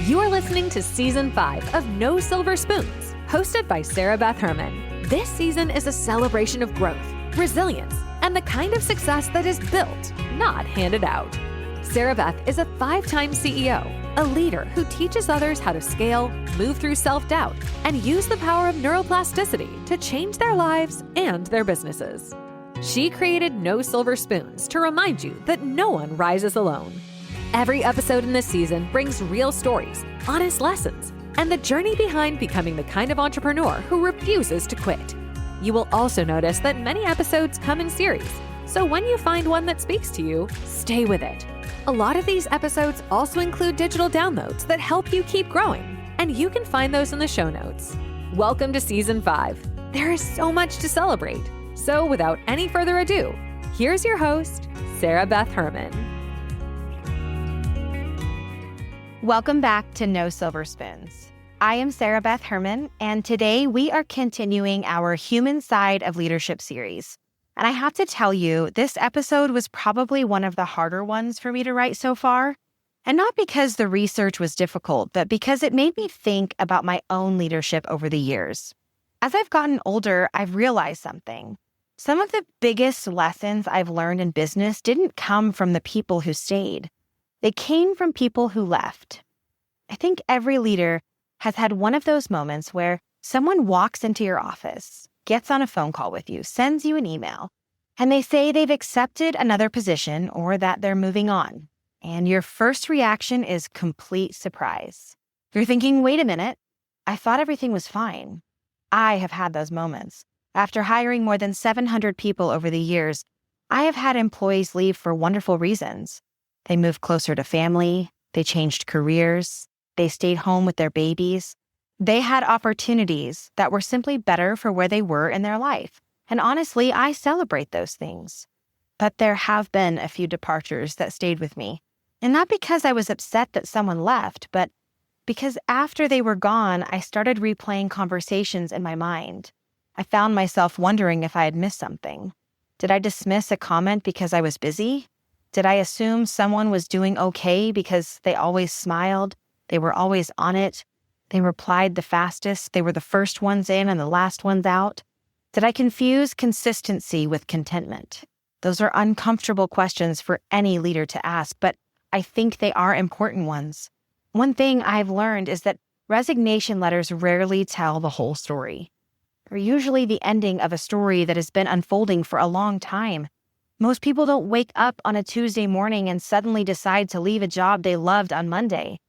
You're listening to Season 5 of No Silver Spoons, hosted by Beth Herman. This season is a celebration of growth, resilience, and the kind of success that is built, not handed out. Beth is a 5-time CEO, a leader who teaches others how to scale, move through self-doubt, and use the power of neuroplasticity to change their lives and their businesses. She created No Silver Spoons to remind you that no one rises alone. Every episode in this season brings real stories, honest lessons, and the journey behind becoming the kind of entrepreneur who refuses to quit. You will also notice that many episodes come in series, so when you find one that speaks to you, stay with it. A lot of these episodes also include digital downloads that help you keep growing, and you can find those in the show notes. Welcome to Season 5. There is so much to celebrate. So without any further ado, here's your host, Beth Herman. Welcome back to No Silver Spoons. I am Beth Herman, and today we are continuing our Human Side of Leadership series. And I have to tell you, this episode was probably one of the harder ones for me to write so far. And not because the research was difficult, but because it made me think about my own leadership over the years. As I've gotten older, I've realized something. Some of the biggest lessons I've learned in business didn't come from the people who stayed. They came from people who left. I think every leader has had one of those moments where someone walks into your office, gets on a phone call with you, sends you an email, and they say they've accepted another position or that they're moving on. And your first reaction is complete surprise. You're thinking, wait a minute, I thought everything was fine. I have had those moments. After hiring more than 700 people over the years, I have had employees leave for wonderful reasons. They moved closer to family, they changed careers, they stayed home with their babies. They had opportunities that were simply better for where they were in their life. And honestly, I celebrate those things. But there have been a few departures that stayed with me. And not because I was upset that someone left, but because after they were gone, I started replaying conversations in my mind. I found myself wondering if I had missed something. Did I dismiss a comment because I was busy? Did I assume someone was doing okay because they always smiled, they were always on it, they replied the fastest, they were the first ones in and the last ones out? Did I confuse consistency with contentment? Those are uncomfortable questions for any leader to ask, but I think they are important ones. One thing I've learned is that resignation letters rarely tell the whole story. They're usually the ending of a story that has been unfolding for a long time. Most people don't wake up on a Tuesday morning and suddenly decide to leave a job they loved on Monday.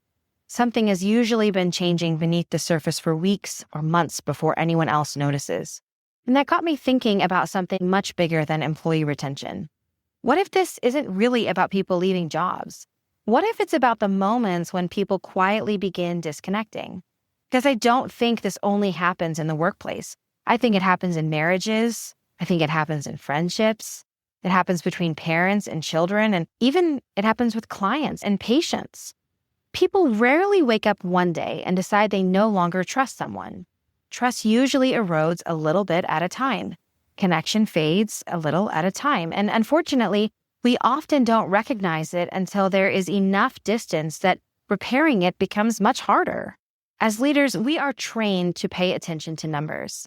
Something has usually been changing beneath the surface for weeks or months before anyone else notices. And that got me thinking about something much bigger than employee retention. What if this isn't really about people leaving jobs? What if it's about the moments when people quietly begin disconnecting? Because I don't think this only happens in the workplace. I think it happens in marriages. I think it happens in friendships. It happens between parents and children, and even it happens with clients and patients. People rarely wake up one day and decide they no longer trust someone. Trust usually erodes a little bit at a time. Connection fades a little at a time. And unfortunately, we often don't recognize it until there is enough distance that repairing it becomes much harder. As leaders, we are trained to pay attention to numbers.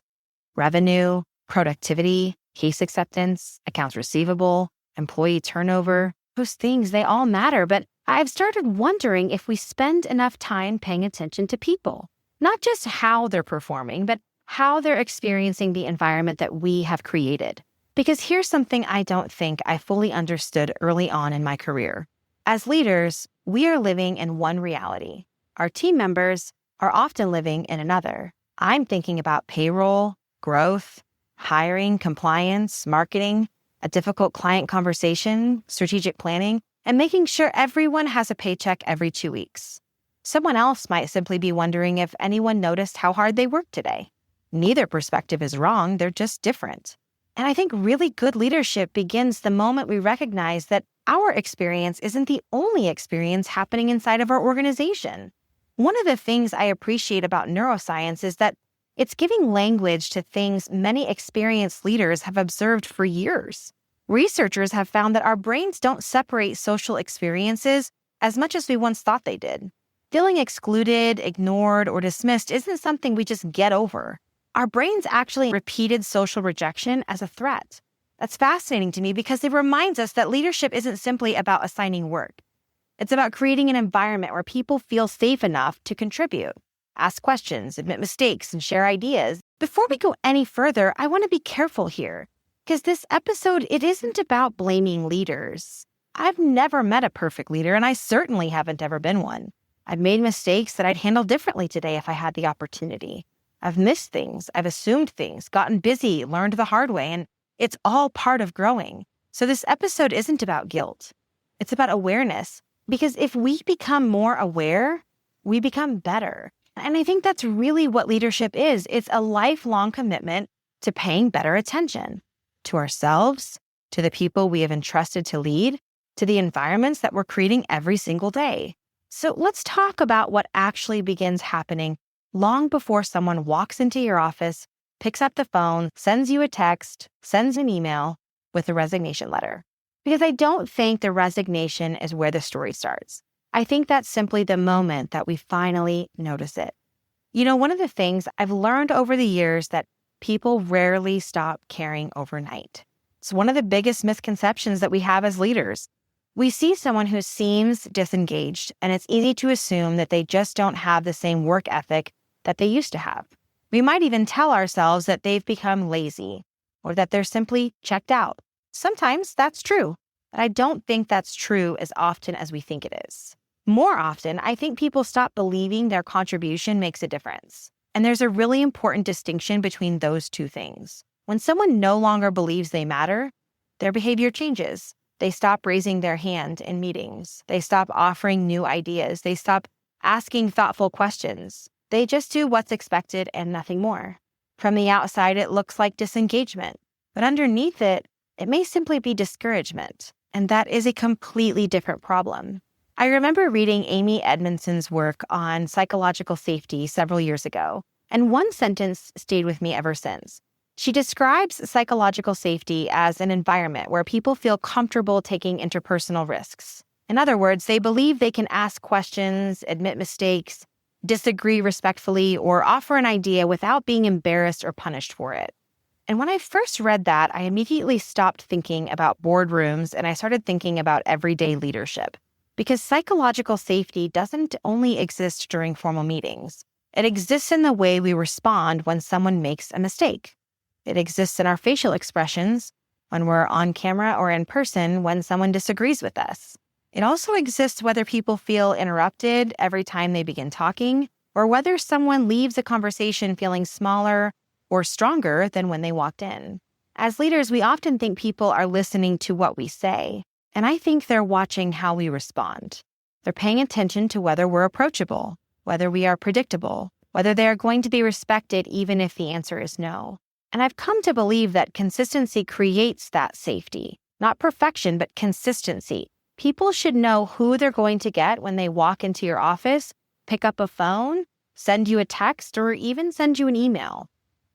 Revenue, productivity, case acceptance, accounts receivable, employee turnover, those things, they all matter. But I've started wondering if we spend enough time paying attention to people, not just how they're performing, but how they're experiencing the environment that we have created. Because here's something I don't think I fully understood early on in my career. As leaders, we are living in one reality. Our team members are often living in another. I'm thinking about payroll, growth, hiring, compliance, marketing, a difficult client conversation, strategic planning, and making sure everyone has a paycheck every 2 weeks. Someone else might simply be wondering if anyone noticed how hard they worked today. Neither perspective is wrong, they're just different. And I think really good leadership begins the moment we recognize that our experience isn't the only experience happening inside of our organization. One of the things I appreciate about neuroscience is that it's giving language to things many experienced leaders have observed for years. Researchers have found that our brains don't separate social experiences as much as we once thought they did. Feeling excluded, ignored, or dismissed isn't something we just get over. Our brains actually repeated social rejection as a threat. That's fascinating to me because it reminds us that leadership isn't simply about assigning work. It's about creating an environment where people feel safe enough to contribute, ask questions, admit mistakes, and share ideas. Before we go any further, I want to be careful here because this episode, it isn't about blaming leaders. I've never met a perfect leader, and I certainly haven't ever been one. I've made mistakes that I'd handle differently today if I had the opportunity. I've missed things, I've assumed things, gotten busy, learned the hard way, and it's all part of growing. So this episode isn't about guilt. It's about awareness. Because if we become more aware, we become better. And I think that's really what leadership is. It's a lifelong commitment to paying better attention to ourselves, to the people we have entrusted to lead, to the environments that we're creating every single day. So let's talk about what actually begins happening long before someone walks into your office, picks up the phone, sends you a text, sends an email with a resignation letter. Because I don't think the resignation is where the story starts. I think that's simply the moment that we finally notice it. You know, one of the things I've learned over the years that people rarely stop caring overnight. It's one of the biggest misconceptions that we have as leaders. We see someone who seems disengaged, and it's easy to assume that they just don't have the same work ethic that they used to have. We might even tell ourselves that they've become lazy or that they're simply checked out. Sometimes that's true, but I don't think that's true as often as we think it is. More often, I think people stop believing their contribution makes a difference. And there's a really important distinction between those two things. When someone no longer believes they matter, their behavior changes. They stop raising their hand in meetings. They stop offering new ideas. They stop asking thoughtful questions. They just do what's expected and nothing more. From the outside, it looks like disengagement, but underneath it may simply be discouragement, and that is a completely different problem. I remember reading Amy Edmondson's work on psychological safety several years ago, and one sentence stayed with me ever since. She describes psychological safety as an environment where people feel comfortable taking interpersonal risks. In other words, they believe they can ask questions, admit mistakes, disagree respectfully, or offer an idea without being embarrassed or punished for it. And when I first read that, I immediately stopped thinking about boardrooms and I started thinking about everyday leadership. Because psychological safety doesn't only exist during formal meetings. It exists in the way we respond when someone makes a mistake. It exists in our facial expressions when we're on camera or in person when someone disagrees with us. It also exists whether people feel interrupted every time they begin talking, or whether someone leaves a conversation feeling smaller or stronger than when they walked in. As leaders, we often think people are listening to what we say, and I think they're watching how we respond. They're paying attention to whether we're approachable, whether we are predictable, whether they are going to be respected even if the answer is no. And I've come to believe that consistency creates that safety. Not perfection, but consistency. People should know who they're going to get when they walk into your office, pick up a phone, send you a text, or even send you an email.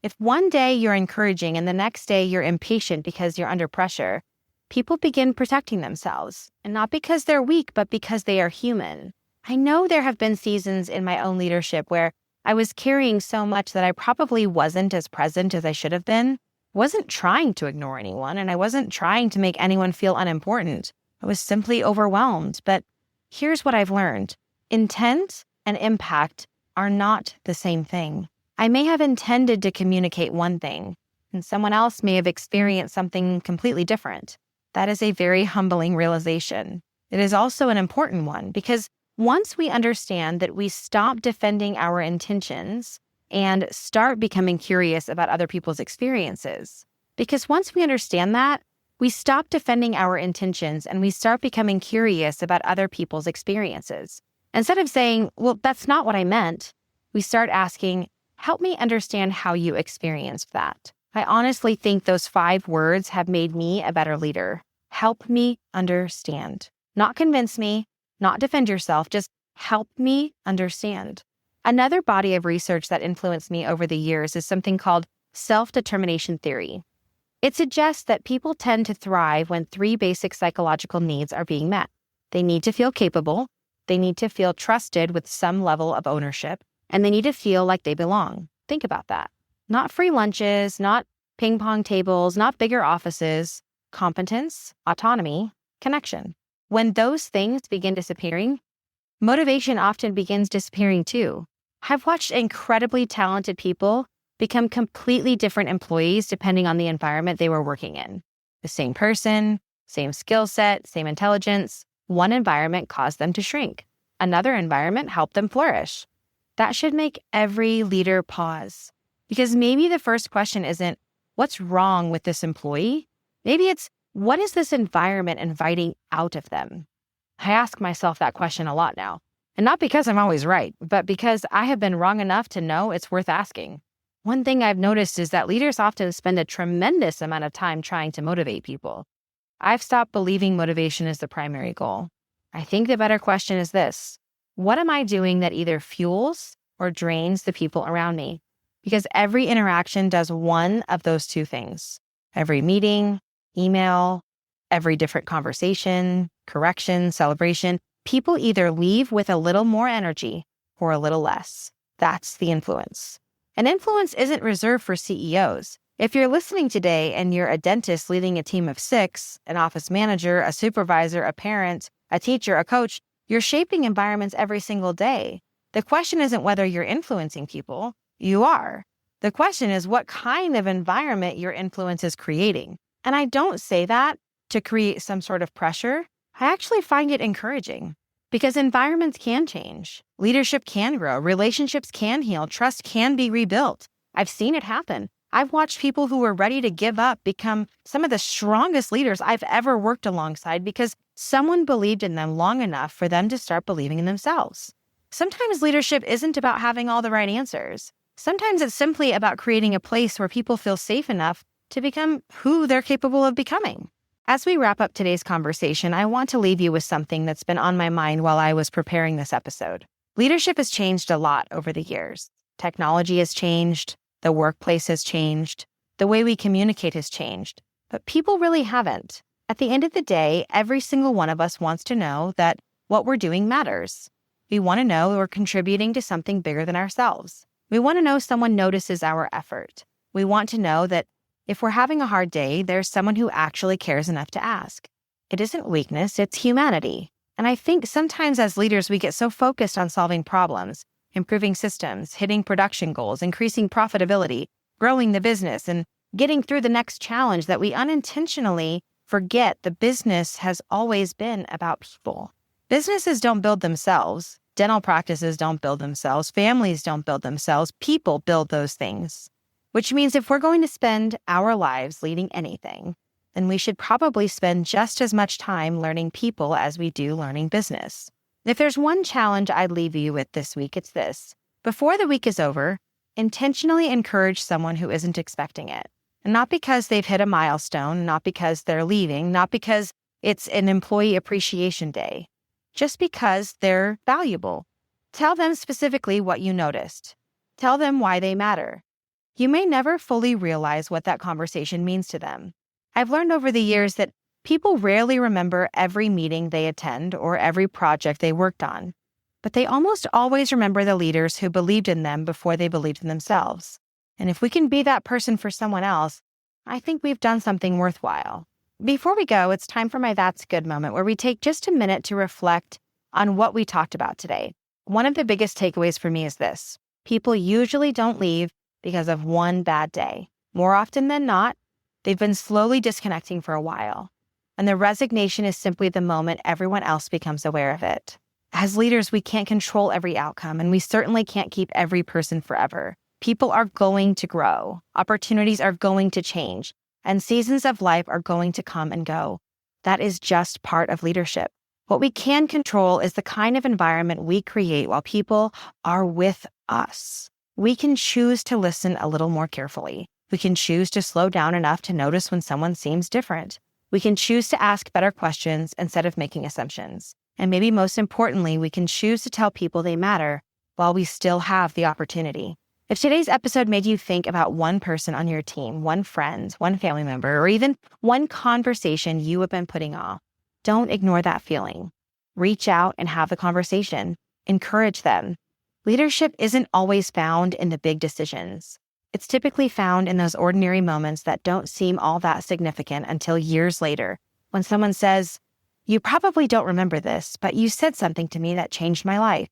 If one day you're encouraging and the next day you're impatient because you're under pressure, people begin protecting themselves. And not because they're weak, but because they are human. I know there have been seasons in my own leadership where I was carrying so much that I probably wasn't as present as I should have been. I wasn't trying to ignore anyone, and I wasn't trying to make anyone feel unimportant. I was simply overwhelmed. But here's what I've learned. Intent and impact are not the same thing. I may have intended to communicate one thing, and someone else may have experienced something completely different. That is a very humbling realization. It is also an important one because once we understand that we stop defending our intentions and start becoming curious about other people's experiences. Because once we understand that, we stop defending our intentions and we start becoming curious about other people's experiences. Instead of saying, well, that's not what I meant, we start asking, help me understand how you experienced that. I honestly think those 5 words have made me a better leader. Help me understand. Not convince me, not defend yourself, just help me understand. Another body of research that influenced me over the years is something called self-determination theory. It suggests that people tend to thrive when 3 basic psychological needs are being met. They need to feel capable, They need to feel trusted with some level of ownership, and they need to feel like they belong. Think about that. Not free lunches, not ping pong tables, not bigger offices. Competence, autonomy, connection. When those things begin disappearing, motivation often begins disappearing too. I've watched incredibly talented people become completely different employees depending on the environment they were working in. The same person, same skill set, same intelligence. One environment caused them to shrink. Another environment helped them flourish. That should make every leader pause. Because maybe the first question isn't, what's wrong with this employee? Maybe it's, what is this environment inviting out of them? I ask myself that question a lot now. And not because I'm always right, but because I have been wrong enough to know it's worth asking. One thing I've noticed is that leaders often spend a tremendous amount of time trying to motivate people. I've stopped believing motivation is the primary goal. I think the better question is this: what am I doing that either fuels or drains the people around me? Because every interaction does one of those two things. Every meeting, email, every different conversation, correction, celebration, people either leave with a little more energy or a little less. That's the influence. And influence isn't reserved for CEOs. If you're listening today and you're a dentist leading a team of 6, an office manager, a supervisor, a parent, a teacher, a coach, you're shaping environments every single day. The question isn't whether you're influencing people. You are. The question is what kind of environment your influence is creating. And I don't say that to create some sort of pressure. I actually find it encouraging because environments can change. Leadership can grow. Relationships can heal. Trust can be rebuilt. I've seen it happen. I've watched people who were ready to give up become some of the strongest leaders I've ever worked alongside because someone believed in them long enough for them to start believing in themselves. Sometimes leadership isn't about having all the right answers. Sometimes it's simply about creating a place where people feel safe enough to become who they're capable of becoming. As we wrap up today's conversation, I want to leave you with something that's been on my mind while I was preparing this episode. Leadership has changed a lot over the years. Technology has changed. The workplace has changed. The way we communicate has changed. But people really haven't. At the end of the day, every single one of us wants to know that what we're doing matters. We want to know we're contributing to something bigger than ourselves. We want to know someone notices our effort. We want to know that if we're having a hard day, there's someone who actually cares enough to ask. It isn't weakness, it's humanity. And I think sometimes as leaders, we get so focused on solving problems, improving systems, hitting production goals, increasing profitability, growing the business, and getting through the next challenge that we unintentionally forget the business has always been about people. Businesses don't build themselves. Dental practices don't build themselves. Families don't build themselves. People build those things. Which means if we're going to spend our lives leading anything, then we should probably spend just as much time learning people as we do learning business. If there's one challenge I'd leave you with this week, it's this. Before the week is over, intentionally encourage someone who isn't expecting it. And not because they've hit a milestone, not because they're leaving, not because it's an employee appreciation day. Just because they're valuable. Tell them specifically what you noticed. Tell them why they matter. You may never fully realize what that conversation means to them. I've learned over the years that people rarely remember every meeting they attend or every project they worked on, but they almost always remember the leaders who believed in them before they believed in themselves. And if we can be that person for someone else, I think we've done something worthwhile. Before we go, it's time for my That's Good moment, where we take just a minute to reflect on what we talked about today. One of the biggest takeaways for me is this. People usually don't leave because of one bad day. More often than not, they've been slowly disconnecting for a while. And the resignation is simply the moment everyone else becomes aware of it. As leaders, we can't control every outcome, and we certainly can't keep every person forever. People are going to grow. Opportunities are going to change. And seasons of life are going to come and go. That is just part of leadership. What we can control is the kind of environment we create while people are with us. We can choose to listen a little more carefully. We can choose to slow down enough to notice when someone seems different. We can choose to ask better questions instead of making assumptions. And maybe most importantly, we can choose to tell people they matter while we still have the opportunity. If today's episode made you think about one person on your team, one friend, one family member, or even one conversation you have been putting off, don't ignore that feeling. Reach out and have the conversation. Encourage them. Leadership isn't always found in the big decisions. It's typically found in those ordinary moments that don't seem all that significant until years later, when someone says, "You probably don't remember this, but you said something to me that changed my life."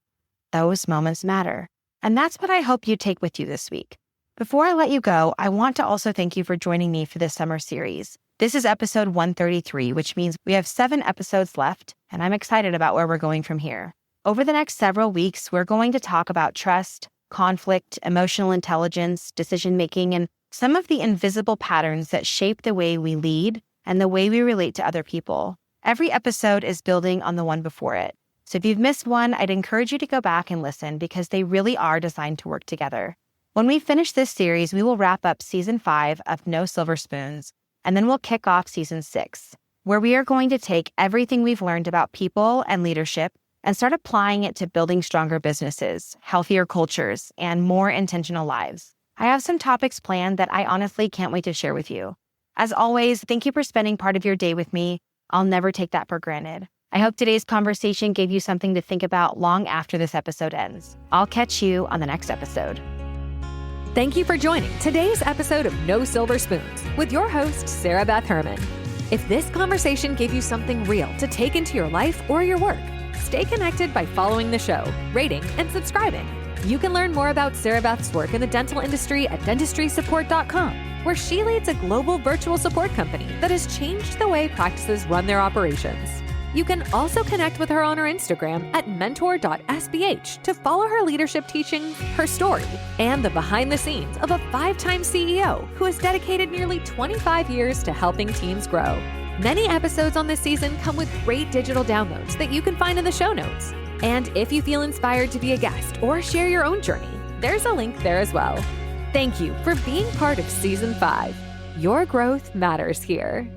Those moments matter. And that's what I hope you take with you this week. Before I let you go, I want to also thank you for joining me for this summer series. This is episode 133, which means we have 7 episodes left, and I'm excited about where we're going from here. Over the next several weeks, we're going to talk about trust, conflict, emotional intelligence, decision-making, and some of the invisible patterns that shape the way we lead and the way we relate to other people. Every episode is building on the one before it. So if you've missed one, I'd encourage you to go back and listen because they really are designed to work together. When we finish this series, we will wrap up season 5 of No Silver Spoons, and then we'll kick off season 6, where we are going to take everything we've learned about people and leadership and start applying it to building stronger businesses, healthier cultures, and more intentional lives. I have some topics planned that I honestly can't wait to share with you. As always, thank you for spending part of your day with me. I'll never take that for granted. I hope today's conversation gave you something to think about long after this episode ends. I'll catch you on the next episode. Thank you for joining today's episode of No Silver Spoons with your host, Sarah Beth Herman. If this conversation gave you something real to take into your life or your work, stay connected by following the show, rating, and subscribing. You can learn more about Sarah Beth's work in the dental industry at dentistrysupport.com, where she leads a global virtual support company that has changed the way practices run their operations. You can also connect with her on her Instagram at mentor.sbh to follow her leadership teachings, her story, and the behind the scenes of a 5-time CEO who has dedicated nearly 25 years to helping teams grow. Many episodes on this season come with great digital downloads that you can find in the show notes. And if you feel inspired to be a guest or share your own journey, there's a link there as well. Thank you for being part of Season 5. Your growth matters here.